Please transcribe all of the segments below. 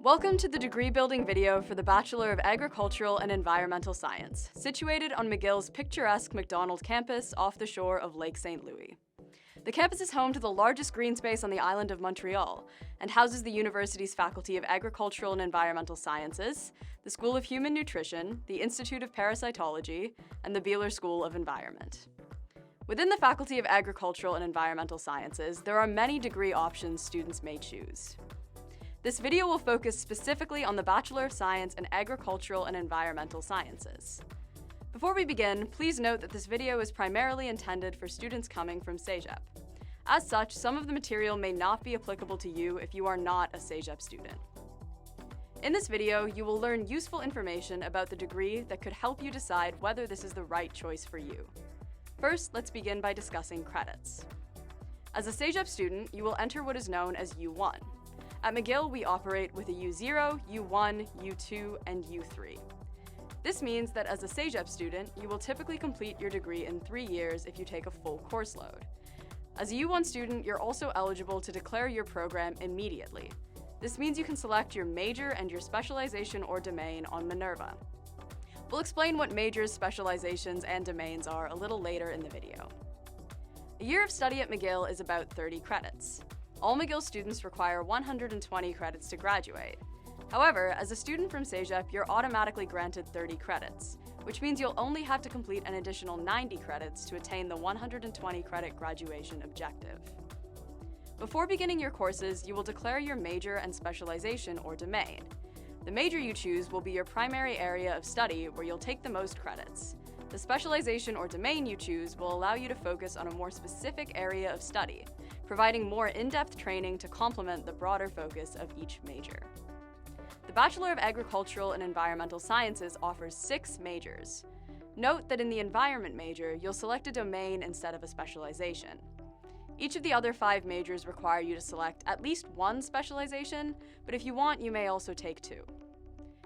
Welcome to the degree building video for the Bachelor of Agricultural and Environmental Science, situated on McGill's picturesque McDonald campus off the shore of Lake St. Louis. The campus is home to the largest green space on the island of Montreal and houses the university's Faculty of Agricultural and Environmental Sciences, the School of Human Nutrition, the Institute of Parasitology, and the Bachelor School of Environment. Within the Faculty of Agricultural and Environmental Sciences, there are many degree options students may choose. This video will focus specifically on the Bachelor of Science in Agricultural and Environmental Sciences. Before we begin, please note that this video is primarily intended for students coming from CEGEP. As such, some of the material may not be applicable to you if you are not a CEGEP student. In this video, you will learn useful information about the degree that could help you decide whether this is the right choice for you. First, let's begin by discussing credits. As a CEGEP student, you will enter what is known as U1. At McGill, we operate with a U0, U1, U2, and U3. This means that as a CEGEP student, you will typically complete your degree in 3 years if you take a full course load. As a U1 student, you're also eligible to declare your program immediately. This means you can select your major and your specialization or domain on Minerva. We'll explain what majors, specializations, and domains are a little later in the video. A year of study at McGill is about 30 credits. All McGill students require 120 credits to graduate. However, as a student from CEGEP, you're automatically granted 30 credits, which means you'll only have to complete an additional 90 credits to attain the 120 credit graduation objective. Before beginning your courses, you will declare your major and specialization or domain. The major you choose will be your primary area of study where you'll take the most credits. The specialization or domain you choose will allow you to focus on a more specific area of study, providing more in-depth training to complement the broader focus of each major. The Bachelor of Agricultural and Environmental Sciences offers 6 majors. Note that in the environment major, you'll select a domain instead of a specialization. Each of the other 5 majors require you to select at least 1 specialization, but if you want, you may also take 2.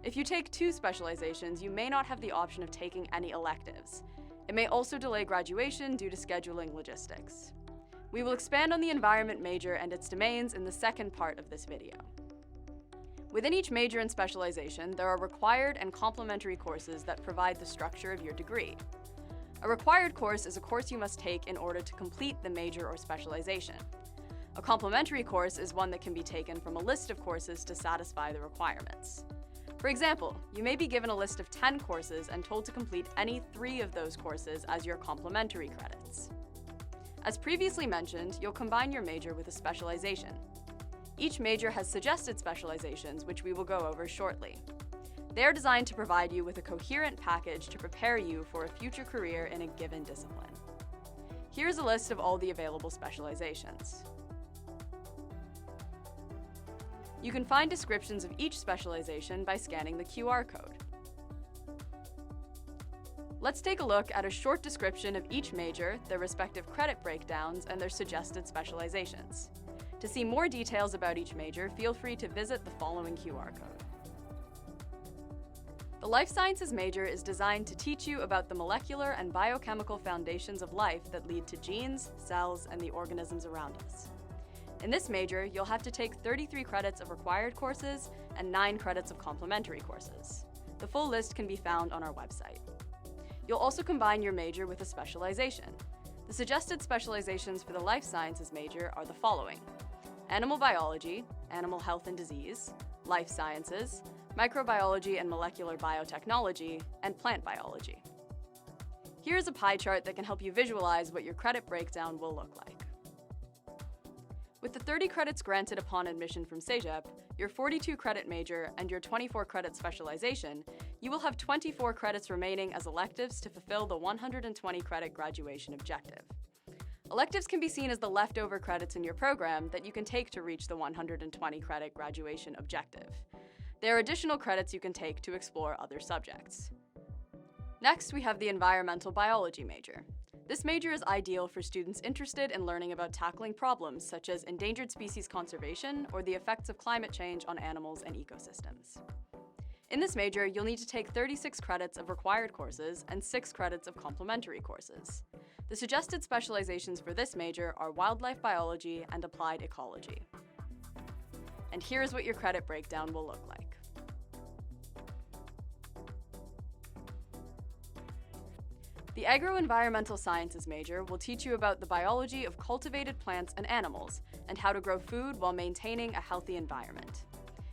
If you take 2 specializations, you may not have the option of taking any electives. It may also delay graduation due to scheduling logistics. We will expand on the environment major and its domains in the second part of this video. Within each major and specialization, there are required and complementary courses that provide the structure of your degree. A required course is a course you must take in order to complete the major or specialization. A complementary course is one that can be taken from a list of courses to satisfy the requirements. For example, you may be given a list of 10 courses and told to complete any 3 of those courses as your complementary credits. As previously mentioned, you'll combine your major with a specialization. Each major has suggested specializations, which we will go over shortly. They are designed to provide you with a coherent package to prepare you for a future career in a given discipline. Here's a list of all the available specializations. You can find descriptions of each specialization by scanning the QR code. Let's take a look at a short description of each major, their respective credit breakdowns, and their suggested specializations. To see more details about each major, feel free to visit the following QR code. The Life Sciences major is designed to teach you about the molecular and biochemical foundations of life that lead to genes, cells, and the organisms around us. In this major, you'll have to take 33 credits of required courses and 9 credits of complementary courses. The full list can be found on our website. You'll also combine your major with a specialization. The suggested specializations for the Life Sciences major are the following: Animal Biology, Animal Health and Disease, Life Sciences, Microbiology and Molecular Biotechnology, and Plant Biology. Here's a pie chart that can help you visualize what your credit breakdown will look like. With the 30 credits granted upon admission from CEGEP, your 42 credit major, and your 24 credit specialization, you will have 24 credits remaining as electives to fulfill the 120 credit graduation objective. Electives can be seen as the leftover credits in your program that you can take to reach the 120 credit graduation objective. There are additional credits you can take to explore other subjects. Next, we have the Environmental Biology major. This major is ideal for students interested in learning about tackling problems such as endangered species conservation or the effects of climate change on animals and ecosystems. In this major, you'll need to take 36 credits of required courses and 6 credits of complementary courses. The suggested specializations for this major are wildlife biology and applied ecology. And here's what your credit breakdown will look like. The Agro-Environmental Sciences major will teach you about the biology of cultivated plants and animals, and how to grow food while maintaining a healthy environment.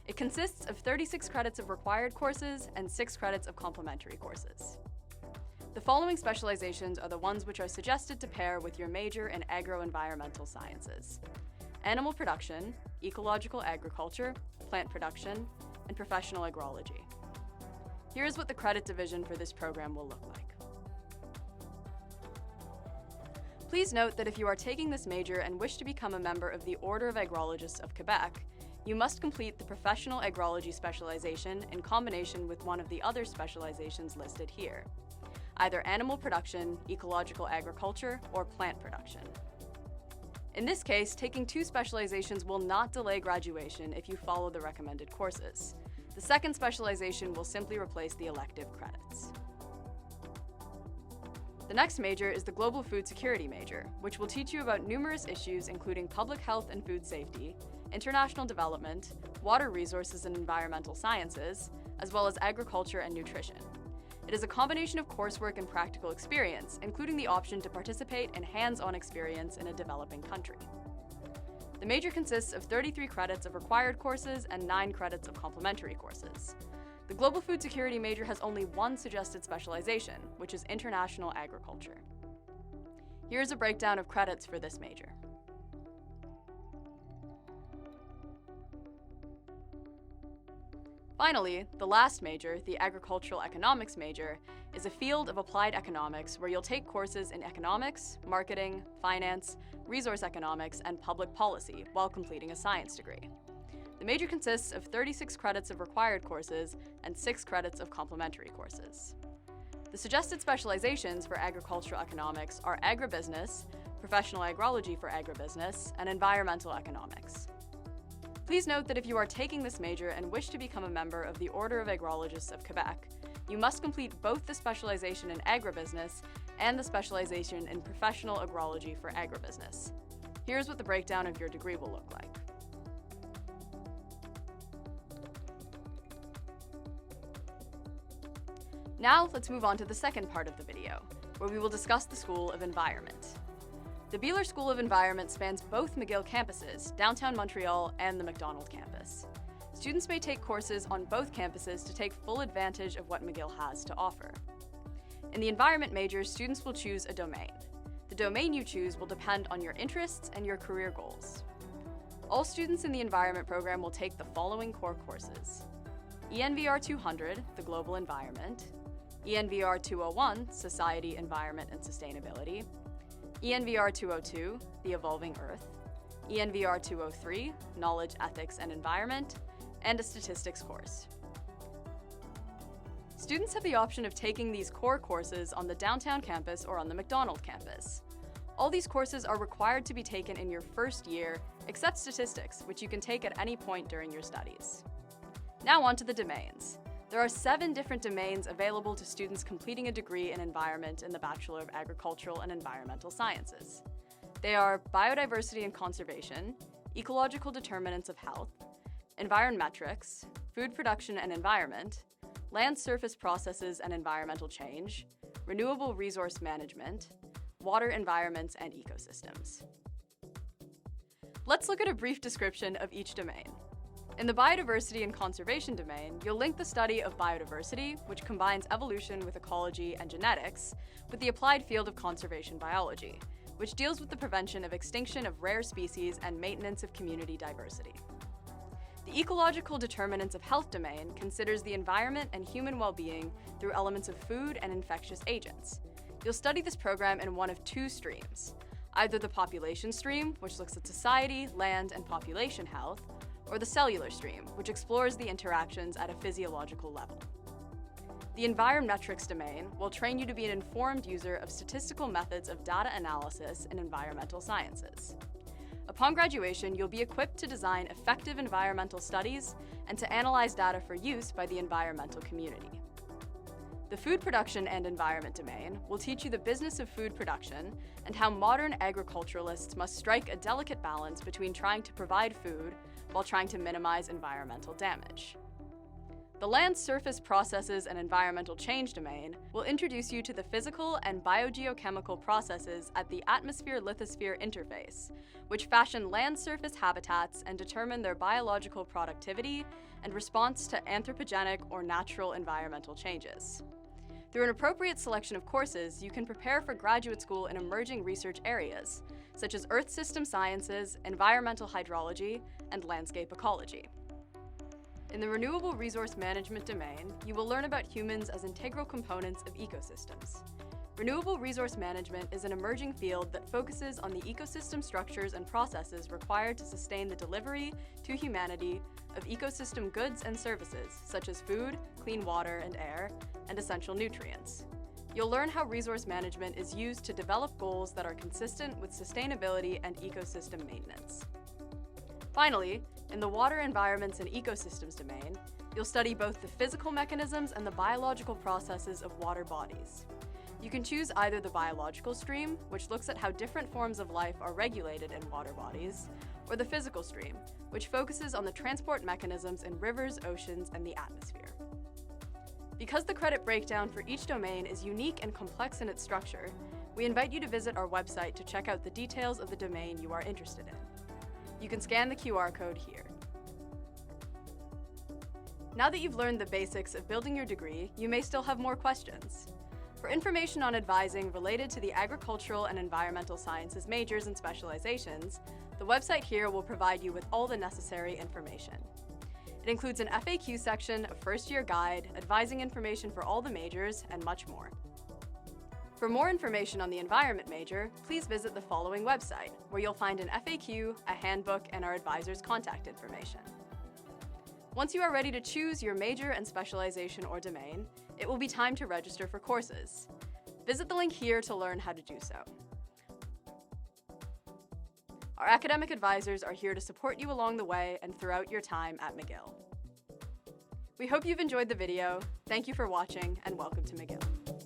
It consists of 36 credits of required courses and 6 credits of complementary courses. The following specializations are the ones which are suggested to pair with your major in Agro-Environmental Sciences: animal production, ecological agriculture, plant production, and professional agrology. Here's what the credit division for this program will look like. Please note that if you are taking this major and wish to become a member of the Order of Agrologists of Quebec, you must complete the Professional Agrology specialization in combination with one of the other specializations listed here, either animal production, ecological agriculture, or plant production. In this case, taking 2 specializations will not delay graduation if you follow the recommended courses. The second specialization will simply replace the elective credits. The next major is the Global Food Security major, which will teach you about numerous issues including public health and food safety, international development, water resources and environmental sciences, as well as agriculture and nutrition. It is a combination of coursework and practical experience, including the option to participate in hands-on experience in a developing country. The major consists of 33 credits of required courses and 9 credits of complementary courses. The Global Food Security major has only one suggested specialization, which is international agriculture. Here's a breakdown of credits for this major. Finally, the last major, the Agricultural Economics major, is a field of applied economics where you'll take courses in economics, marketing, finance, resource economics, and public policy while completing a science degree. The major consists of 36 credits of required courses and 6 credits of complementary courses. The suggested specializations for agricultural economics are agribusiness, professional agrology for agribusiness, and environmental economics. Please note that if you are taking this major and wish to become a member of the Order of Agrologists of Quebec, you must complete both the specialization in agribusiness and the specialization in professional agrology for agribusiness. Here's what the breakdown of your degree will look like. Now, let's move on to the second part of the video, where we will discuss the School of Environment. The Bachelor School of Environment spans both McGill campuses, downtown Montreal and the McDonald campus. Students may take courses on both campuses to take full advantage of what McGill has to offer. In the Environment major, students will choose a domain. The domain you choose will depend on your interests and your career goals. All students in the Environment program will take the following core courses: ENVR 200, the Global Environment; ENVR 201, Society, Environment, and Sustainability; ENVR 202, The Evolving Earth; ENVR 203, Knowledge, Ethics, and Environment; and a statistics course. Students have the option of taking these core courses on the downtown campus or on the McDonald campus. All these courses are required to be taken in your first year, except statistics, which you can take at any point during your studies. Now on to the domains. There are 7 different domains available to students completing a degree in environment in the Bachelor of Agricultural and Environmental Sciences. They are biodiversity and conservation, ecological determinants of health, environmetrics, food production and environment, land surface processes and environmental change, renewable resource management, water environments and ecosystems. Let's look at a brief description of each domain. In the biodiversity and conservation domain, you'll link the study of biodiversity, which combines evolution with ecology and genetics, with the applied field of conservation biology, which deals with the prevention of extinction of rare species and maintenance of community diversity. The ecological determinants of health domain considers the environment and human well-being through elements of food and infectious agents. You'll study this program in one of 2 streams, either the population stream, which looks at society, land, and population health, or the cellular stream, which explores the interactions at a physiological level. The environmetrics domain will train you to be an informed user of statistical methods of data analysis in environmental sciences. Upon graduation, you'll be equipped to design effective environmental studies and to analyze data for use by the environmental community. The Food Production and Environment domain will teach you the business of food production and how modern agriculturalists must strike a delicate balance between trying to provide food while trying to minimize environmental damage. The Land, Surface Processes and Environmental Change domain will introduce you to the physical and biogeochemical processes at the atmosphere-lithosphere interface, which fashion land surface habitats and determine their biological productivity and response to anthropogenic or natural environmental changes. Through an appropriate selection of courses, you can prepare for graduate school in emerging research areas, such as Earth system sciences, environmental hydrology, and landscape ecology. In the Renewable Resource Management domain, you will learn about humans as integral components of ecosystems. Renewable resource management is an emerging field that focuses on the ecosystem structures and processes required to sustain the delivery to humanity of ecosystem goods and services, such as food, clean water and air, and essential nutrients. You'll learn how resource management is used to develop goals that are consistent with sustainability and ecosystem maintenance. Finally, in the Water, Environments and Ecosystems domain, you'll study both the physical mechanisms and the biological processes of water bodies. You can choose either the biological stream, which looks at how different forms of life are regulated in water bodies, or the physical stream, which focuses on the transport mechanisms in rivers, oceans, and the atmosphere. Because the credit breakdown for each domain is unique and complex in its structure, we invite you to visit our website to check out the details of the domain you are interested in. You can scan the QR code here. Now that you've learned the basics of building your degree, you may still have more questions. For information on advising related to the agricultural and environmental sciences majors and specializations, the website here will provide you with all the necessary information. It includes an FAQ section, a first-year guide, advising information for all the majors, and much more. For more information on the environment major, please visit the following website, where you'll find an FAQ, a handbook, and our advisor's contact information. Once you are ready to choose your major and specialization or domain, it will be time to register for courses. Visit the link here to learn how to do so. Our academic advisors are here to support you along the way and throughout your time at McGill. We hope you've enjoyed the video. Thank you for watching, and welcome to McGill.